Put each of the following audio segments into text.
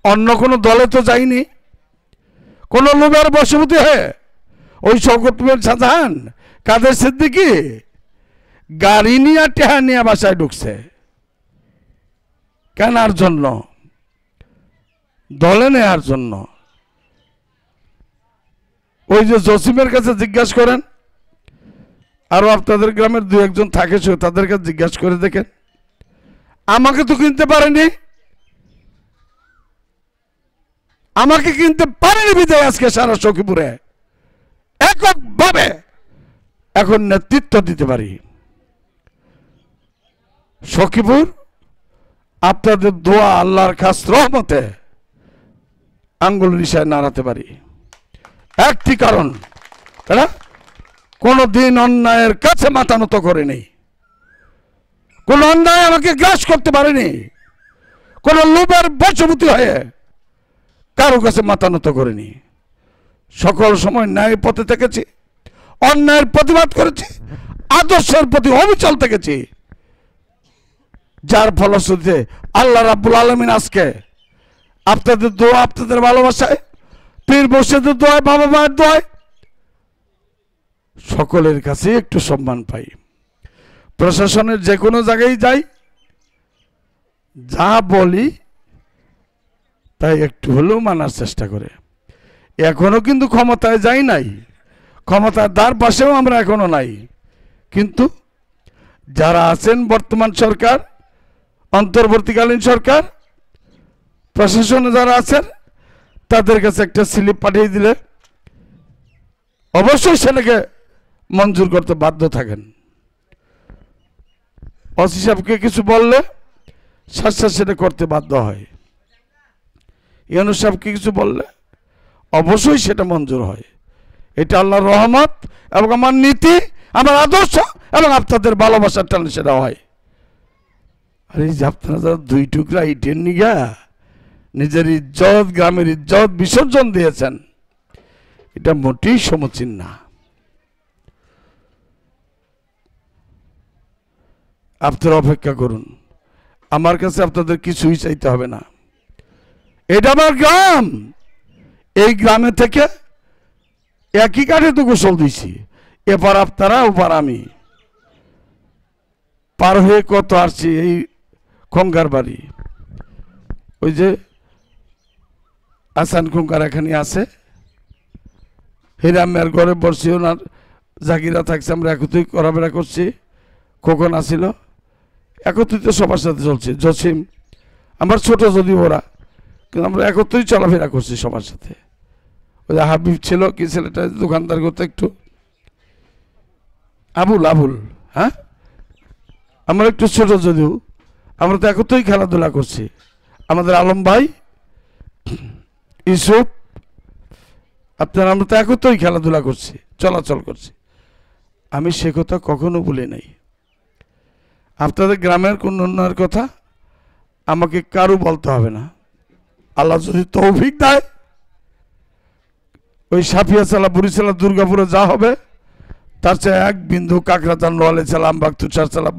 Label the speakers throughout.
Speaker 1: অন্য কোনো দলে তো যাইনি, কোন লোভের বশবর্তী হয়ে ওই শওকত মিয়া শাহজাহান কাদের সিদ্দিকী গাড়ি নিয়ে টেহা নিয়ে বাসায় ঢুকছে কেনার জন্য, দলে নেয়ার জন্য। ওই যে জসিমের কাছে জিজ্ঞাসা করেন, আরো আপনাদের গ্রামের দু একজন থাকে, তাদের কাছে জিজ্ঞাসা করে দেখেন, আমাকে তো কিনতে পারেনি, আমাকে কিনতে পারেনি বিদায় আজকে সারা সখীপুরে এককভাবে এখন নেতৃত্ব দিতে পারি। সখীপুর আপনাদের দোয়া আল্লাহর খাস রহমতে আঙ্গুল নিশায় নাড়াতে পারি। একটি কারণ, কোনদিন অন্যায়ের কাছে মাথা নত করেনি, কোন অন্যায় আমাকে গ্রাস করতে পারেনি, কোন লোভের বশবর্তী হয়ে কারো কাছে মাথা নত করেনি। সকল সময় ন্যায় পথে থেকেছি, অন্যায়ের প্রতিবাদ করেছি, আদর্শের প্রতি অবিচল থেকেছি, যার ফলশ্রুতিতে আল্লাহ রাব্বুল আলামিন আজকে আপনাদের দোয়া, আপনাদের ভালোবাসায়, পীর মুর্শিদের দোয়ায়, বাবা মায়ের দোয়ায় সকলের কাছে একটু সম্মান পাই। প্রশাসনের যে কোনো জায়গায় যাই, যা বলি তাই একটু হলেও মানার চেষ্টা করে। এখনো কিন্তু ক্ষমতায় যাই নাই, ক্ষমতার দ্বার পাশেও আমরা এখনো নাই, কিন্তু যারা আছেন বর্তমান সরকার, অন্তর্বর্তীকালীন সরকার, প্রশাসনে যারা আছেন তাদের কাছে একটা স্লিপ পাঠিয়ে দিলে অবশ্যই সেটাকে মঞ্জুর করতে বাধ্য থাকেন। ওসি সাহেবকে কিছু বললে সাথে সেটা করতে বাধ্য হয়, ইউনূস সাহেবকে কিছু বললে অবশ্যই সেটা মঞ্জুর হয়। এটা আল্লাহর রহমত এবং আমার নীতি, আমার আদর্শ এবং আপনাদের ভালোবাসার টানে সেটা হয়। আর এই যে আপনারা যারা দুই টুকরা ইটের নিগা নিজের ইজ্জত, গ্রামের ইজ্জত বিসর্জন দিয়েছেন, এটা মোটেই সমীচীন না। আপনারা অপেক্ষা করুন, আমার কাছে আপনাদের কিছুই চাইতে হবে না। এটা আমার গ্রাম, এই গ্রামে থেকে একই কাঠে তো গোসল দিছি, এবার আপনারা ওপার আমি, পার হয়ে কত আসছি এই খঙ্কার বাড়ি। ওই যে আসান খঙ্কার এখানে আছে, হিরামের ঘরে বসছি, ওনার জাগিরা থাকছে, আমরা একত্রিত করাফেরা করছি, খোকন আসিল, একত্রিত সবার সাথে চলছে। জসিম আমার ছোট যদি ওরা, কিন্তু আমরা একত্রিত চলাফেরা করছি সবার সাথে। ওই যে হাবিব ছিল, কি ছেলেটা দোকানদার করতে একটু, আবুল, হ্যাঁ, আমরা একটু ছোট যদিও আমরা তো একত্রই খেলাধুলা করছি। আমাদের আলম ভাই, ইউসুফ, আপনারা আমরা তো একত্রই খেলাধুলা করছি, চলাচল করছি। আমি সে কথা কখনো বলি নাই। আপনাদের গ্রামের কোন উন্নয়নের কথা আমাকে কারো বলতে হবে না। আল্লাহ যদি তৌফিক দেয়, ওই সাফিয়াছালা, বুড়িছালা, দুর্গাপুরে যা হবে তার চেয়ে এক বিন্দু কাকরাচান, নোয়ালে চালা, আমবাগ, তুষার চালা,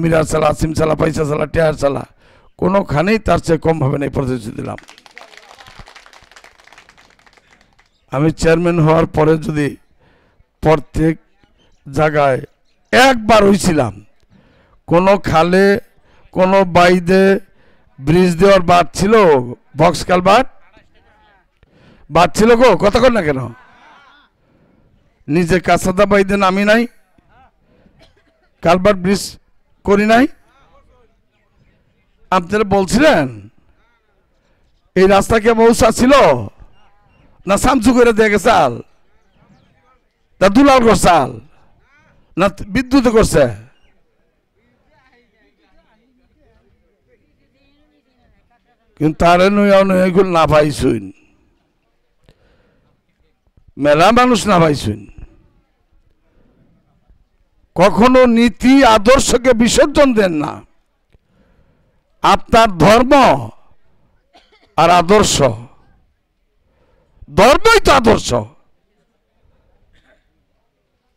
Speaker 1: মিরার চালা, আসিম চালা, পয়সা চালা, টেয়ার চালা, কোনোখানেই তার চেয়ে কম হবে না, প্রতিশ্রুতি দিলাম। আমি চেয়ারম্যান হওয়ার পরে যদি প্রত্যেক জায়গায় একবার হয়েছিলাম, কোনো খালে, কোনো বাইদে ব্রিজ দেওয়ার বাদ ছিল, বক্স কালভার্ট বাদ ছিল গো, কথা কর না কেন? নিজে কাছাদা বাইদে নামি নাই, কালভার্ট ব্রিজ করি নাই। আপনারা বলছিলেন এই রাস্তা কে মৌসা ছিল না সামসু করে দিয়ে গেছাল, না দুলাল করছাল, না বিদ্যুৎ করছে? কিন্তু তারে এগুলো না পাইছুন, মেলা মানুষ না পাইছুন। কখনো নীতি আদর্শকে বিসর্জন দেন না। আপনার ধর্ম আর আদর্শ, ধর্মই তো আদর্শ।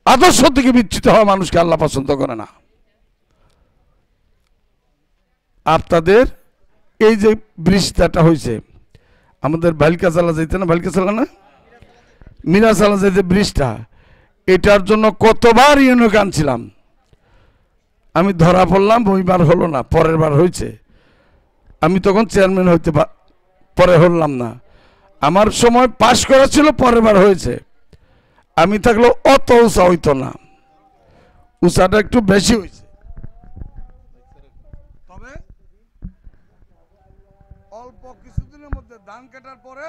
Speaker 1: আদর্শ থেকে বিচ্যুত হওয়া মানুষকে আল্লাহ পছন্দ করে না। আপনাদের এই যে ব্রিজটা হয়েছে আমাদের ভাইলকা চালা যাইতে না, ভাইলকা চালা না, মিনা চালা যাইতে ব্রিজটা, এটার জন্য কতবার ইউনিয়নকে আনছিলাম। আমি ধরা পড়লাম, ওইবার হলো না, পরের বার হয়েছে। আমি তখন চেয়ারম্যান হইতে পরে হলাম না, আমার সময় পাশ করা ছিল, পরের বার হয়েছে। আমি থাকলেও অত উঁচা হইতো না, উঁচাটা একটু বেশি হয়েছে। তবে অল্প কিছুদিনের মধ্যে ধান কাটার পরে